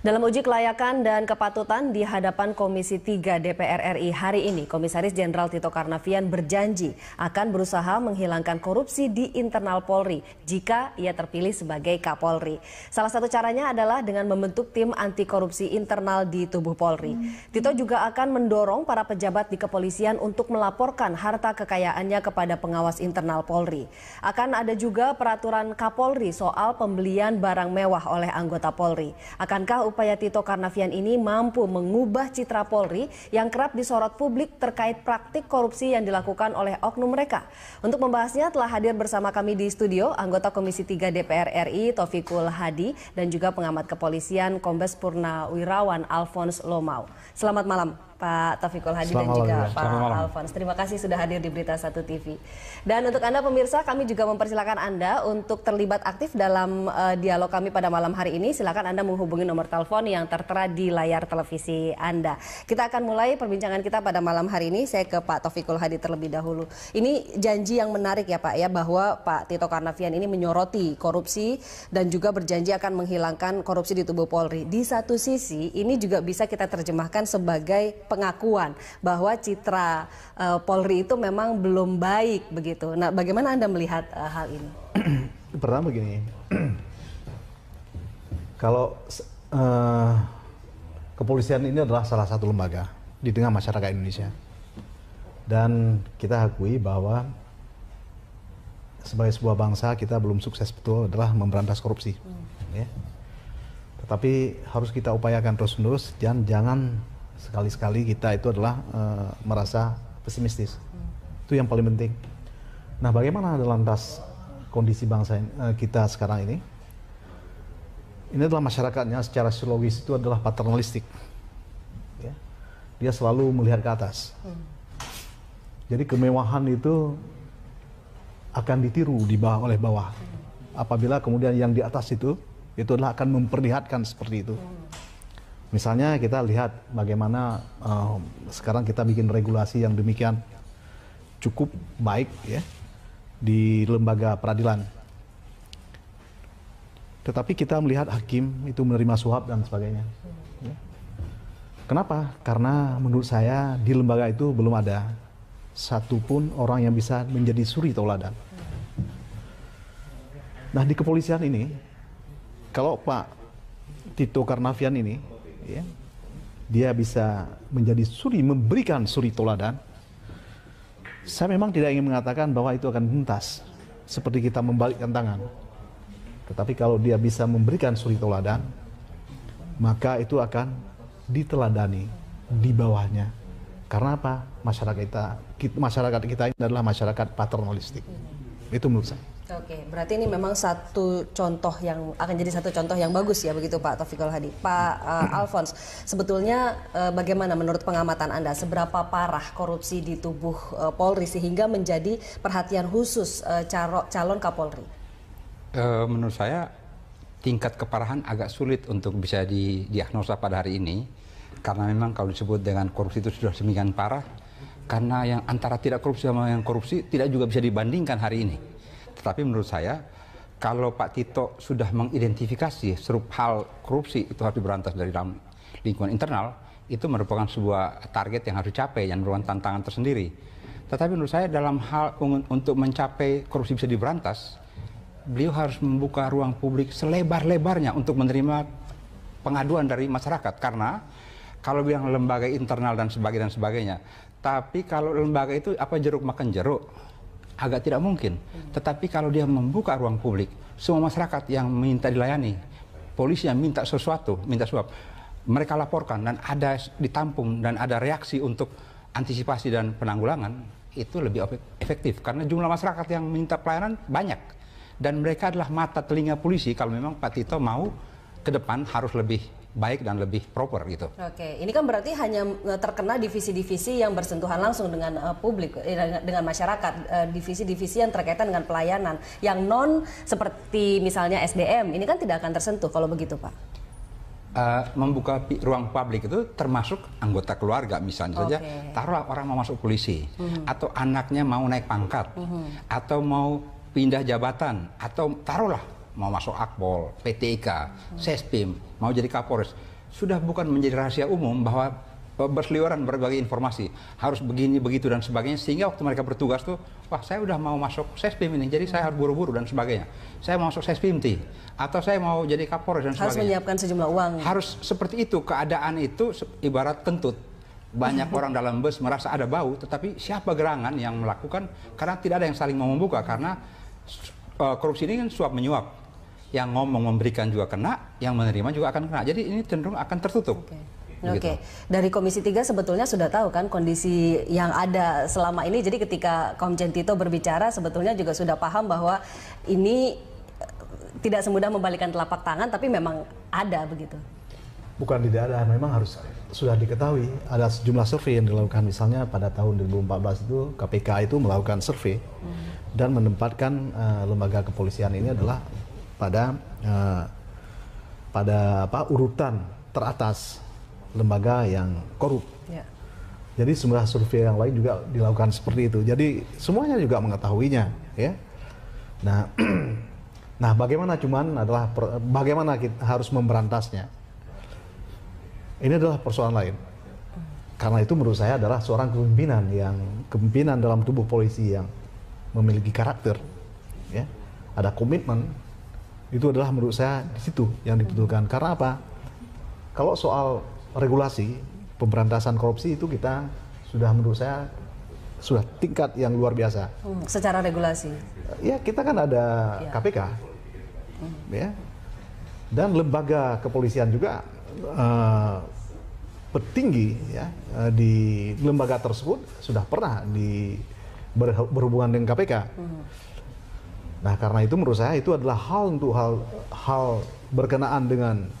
Dalam uji kelayakan dan kepatutan di hadapan Komisi 3 DPR RI hari ini, Komisaris Jenderal Tito Karnavian berjanji akan berusaha menghilangkan korupsi di internal Polri jika ia terpilih sebagai Kapolri. Salah satu caranya adalah dengan membentuk tim anti korupsi internal di tubuh Polri. Tito juga akan mendorong para pejabat di kepolisian untuk melaporkan harta kekayaannya kepada pengawas internal Polri. Akan ada juga peraturan Kapolri soal pembelian barang mewah oleh anggota Polri. Akankah upaya Tito Karnavian ini mampu mengubah citra Polri yang kerap disorot publik terkait praktik korupsi yang dilakukan oleh oknum mereka? Untuk membahasnya telah hadir bersama kami di studio anggota Komisi 3 DPR RI Taufikul Hadi dan juga pengamat kepolisian Kombes Purnawirawan Alphonse Lomau. Selamat malam Pak Taufikul Hadi dan juga Pak Alphonse. Terima kasih sudah hadir di Berita 1 TV. Dan untuk Anda pemirsa, kami juga mempersilakan Anda untuk terlibat aktif dalam dialog kami pada malam hari ini. Silakan Anda menghubungi nomor telepon yang tertera di layar televisi Anda. Kita akan mulai perbincangan kita pada malam hari ini. Saya ke Pak Taufikul Hadi terlebih dahulu. Ini janji yang menarik ya Pak ya, bahwa Pak Tito Karnavian ini menyoroti korupsi dan juga berjanji akan menghilangkan korupsi di tubuh Polri. Di satu sisi ini juga bisa kita terjemahkan sebagai pengakuan bahwa citra Polri itu memang belum baik begitu. Nah, bagaimana Anda melihat hal ini? Pertama begini, kalau kepolisian ini adalah salah satu lembaga di tengah masyarakat Indonesia, dan kita akui bahwa sebagai sebuah bangsa kita belum sukses betul adalah memberantas korupsi. Ya. Tetapi harus kita upayakan terus-menerus, jangan sekali-sekali kita itu adalah merasa pesimistis. Itu yang paling penting. Nah, bagaimana lantas kondisi bangsa kita sekarang ini? Ini adalah masyarakatnya secara psikologis itu adalah paternalistik. Ya. Dia selalu melihat ke atas. Jadi kemewahan itu akan ditiru oleh bawah. Apabila kemudian yang di atas itu adalah akan memperlihatkan seperti itu. Misalnya kita lihat bagaimana sekarang kita bikin regulasi yang demikian cukup baik ya di lembaga peradilan. Tetapi kita melihat hakim itu menerima suap dan sebagainya. Ya. Kenapa? Karena menurut saya di lembaga itu belum ada satupun orang yang bisa menjadi suri tauladan. Nah, di kepolisian ini, kalau Pak Tito Karnavian ini ya, dia bisa menjadi memberikan suri tauladan. Saya memang tidak ingin mengatakan bahwa itu akan tuntas seperti kita membalikkan tangan. Tetapi kalau dia bisa memberikan suri tauladan, maka itu akan diteladani di bawahnya. Karena apa? Masyarakat kita ini adalah masyarakat paternalistik. Itu menurut saya. Oke, berarti ini memang satu contoh yang akan jadi satu contoh yang bagus ya begitu Pak Taufikul Hadi. Pak Alphonse, sebetulnya bagaimana menurut pengamatan Anda seberapa parah korupsi di tubuh Polri sehingga menjadi perhatian khusus calon Kapolri? Menurut saya tingkat keparahan agak sulit untuk bisa didiagnosa pada hari ini, karena memang kalau disebut dengan korupsi itu sudah sedemikian parah, karena yang antara tidak korupsi sama yang korupsi tidak juga bisa dibandingkan hari ini. Tetapi menurut saya, kalau Pak Tito sudah mengidentifikasi serup hal korupsi itu harus diberantas dari dalam lingkungan internal, itu merupakan sebuah target yang harus dicapai, yang merupakan tantangan tersendiri. Tetapi menurut saya dalam hal untuk mencapai korupsi bisa diberantas, beliau harus membuka ruang publik selebar-lebarnya untuk menerima pengaduan dari masyarakat. Karena kalau bilang lembaga internal dan sebagainya, tapi kalau lembaga itu apa jeruk makan jeruk, agak tidak mungkin. Tetapi kalau dia membuka ruang publik, semua masyarakat yang minta dilayani, polisi yang minta sesuatu, minta suap, mereka laporkan dan ada ditampung dan ada reaksi untuk antisipasi dan penanggulangan, itu lebih efektif. Karena jumlah masyarakat yang minta pelayanan banyak. Dan mereka adalah mata telinga polisi kalau memang Pak Tito mau ke depan harus lebih baik dan lebih proper gitu. Oke, ini kan berarti hanya terkena divisi-divisi yang bersentuhan langsung dengan publik, dengan masyarakat, divisi-divisi yang terkaitan dengan pelayanan, yang non seperti misalnya SDM, ini kan tidak akan tersentuh kalau begitu Pak? Membuka ruang publik itu termasuk anggota keluarga misalnya saja, taruhlah orang mau masuk polisi, atau anaknya mau naik pangkat, atau mau pindah jabatan, atau taruhlah mau masuk Akpol, PTIK, Sespim, mau jadi Kapolres. sudah bukan menjadi rahasia umum bahwa berseliweran berbagai informasi harus begini begitu dan sebagainya, sehingga waktu mereka bertugas tuh, wah saya udah mau masuk Sespim ini, jadi saya harus buru-buru dan sebagainya, saya mau masuk Sespimti atau saya mau jadi Kapolres dan harus sebagainya, menyiapkan sejumlah uang, harus seperti itu. Keadaan itu ibarat kentut, banyak orang dalam bus merasa ada bau, tetapi siapa gerangan yang melakukan, karena tidak ada yang saling mau membuka, karena korupsi ini kan suap menyuap, yang ngomong memberikan juga kena, yang menerima juga akan kena, jadi ini cenderung akan tertutup. Oke, dari Komisi 3 sebetulnya sudah tahu kan kondisi yang ada selama ini. Jadi ketika Komjen Tito berbicara sebetulnya juga sudah paham bahwa ini tidak semudah membalikan telapak tangan, tapi memang ada begitu. Bukan tidak ada, memang harus sudah diketahui. Ada sejumlah survei yang dilakukan, misalnya pada tahun 2014 itu KPK itu melakukan survei dan menempatkan lembaga kepolisian ini adalah pada urutan teratas lembaga yang korup. Ya. Jadi semua survei yang lain juga dilakukan seperti itu. Jadi semuanya juga mengetahuinya, ya. Nah, nah bagaimana bagaimana kita harus memberantasnya? Ini adalah persoalan lain. Karena itu menurut saya adalah seorang kepemimpinan dalam tubuh polisi yang memiliki karakter, ya. Ada komitmen. Itu adalah menurut saya di situ yang dibutuhkan. Karena apa? Kalau soal regulasi pemberantasan korupsi itu kita sudah, menurut saya sudah tingkat yang luar biasa. Secara regulasi? Ya, kita kan ada KPK, ya, dan lembaga kepolisian juga petinggi, ya, di lembaga tersebut sudah pernah berhubungan dengan KPK. Nah, karena itu menurut saya itu adalah hal berkenaan dengan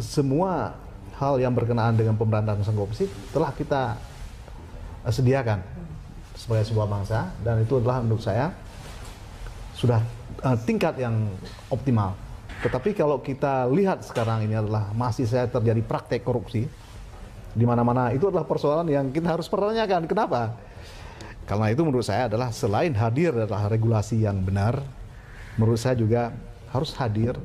semua hal yang berkenaan dengan pemberantasan korupsi telah kita sediakan sebagai sebuah bangsa, dan itu adalah menurut saya sudah tingkat yang optimal. Tetapi kalau kita lihat sekarang ini adalah masih saya terjadi praktek korupsi di mana-mana, itu adalah persoalan yang kita harus pertanyakan. Kenapa? Karena itu menurut saya adalah selain hadir adalah regulasi yang benar, menurut saya juga harus hadir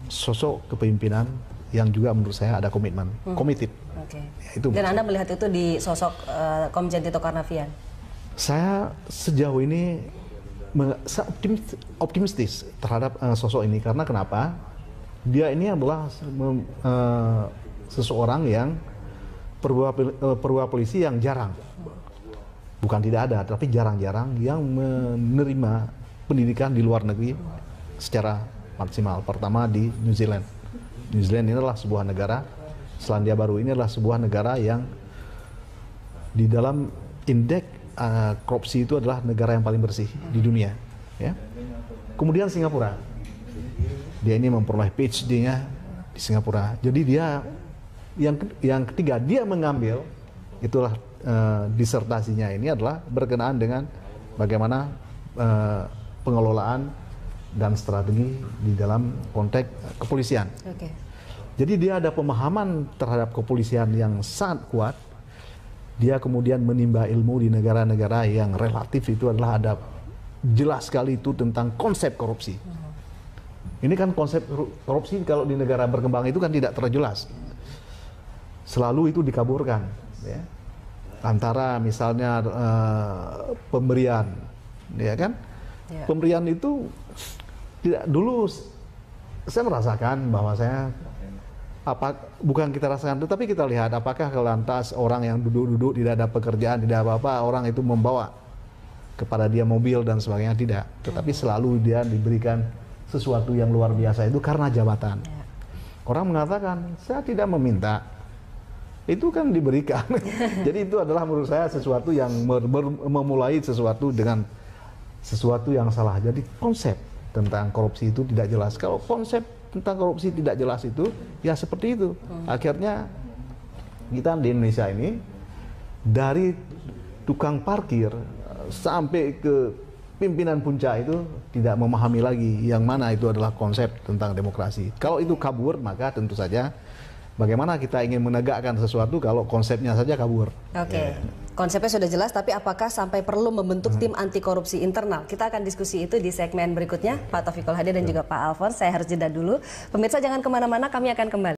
sosok kepemimpinan yang juga menurut saya ada komitmen, komited. Okay. Ya, itu. Dan Anda melihat itu di sosok Komjen Tito Karnavian? Saya sejauh ini optimistis terhadap sosok ini. Karena kenapa? Dia ini adalah seseorang yang perwira polisi yang jarang, bukan tidak ada, tapi jarang-jarang yang menerima pendidikan di luar negeri secara maksimal. Pertama di New Zealand. New Zealand ini adalah sebuah negara, Selandia Baru ini adalah sebuah negara yang di dalam indeks korupsi itu adalah negara yang paling bersih di dunia, ya. Kemudian Singapura, dia ini memperoleh PhD-nya di Singapura. Jadi dia yang ketiga, dia mengambil itulah disertasinya ini adalah berkenaan dengan bagaimana pengelolaan dan strategi di dalam konteks kepolisian. Okay. Jadi dia ada pemahaman terhadap kepolisian yang sangat kuat. Dia kemudian menimba ilmu di negara-negara yang relatif itu adalah ada jelas sekali itu tentang konsep korupsi. Ini kan konsep korupsi kalau di negara berkembang itu kan tidak terjelas. Selalu itu dikaburkan, ya. Antara misalnya pemberian, ya kan? Yeah. Pemberian itu tidak, dulu saya merasakan bahwa bukan kita rasakan, tetapi kita lihat apakah lantas orang yang duduk-duduk tidak ada pekerjaan, tidak apa-apa, orang itu membawa kepada dia mobil dan sebagainya, tidak. Tetapi selalu dia diberikan sesuatu yang luar biasa itu karena jabatan. Orang mengatakan, saya tidak meminta, itu kan diberikan. Jadi itu adalah menurut saya sesuatu yang memulai sesuatu dengan sesuatu yang salah. Jadi konsep tentang korupsi itu tidak jelas. Kalau konsep tentang korupsi tidak jelas itu, ya seperti itu. Akhirnya kita di Indonesia ini dari tukang parkir sampai ke pimpinan puncak itu tidak memahami lagi yang mana itu adalah konsep tentang demokrasi. Kalau itu kabur, maka tentu saja bagaimana kita ingin menegakkan sesuatu kalau konsepnya saja kabur. Oke. Konsepnya sudah jelas, tapi apakah sampai perlu membentuk tim anti korupsi internal? Kita akan diskusi itu di segmen berikutnya. Pak Taufikul Hadi dan juga Pak Alfons, saya harus jeda dulu. Pemirsa jangan kemana-mana, kami akan kembali.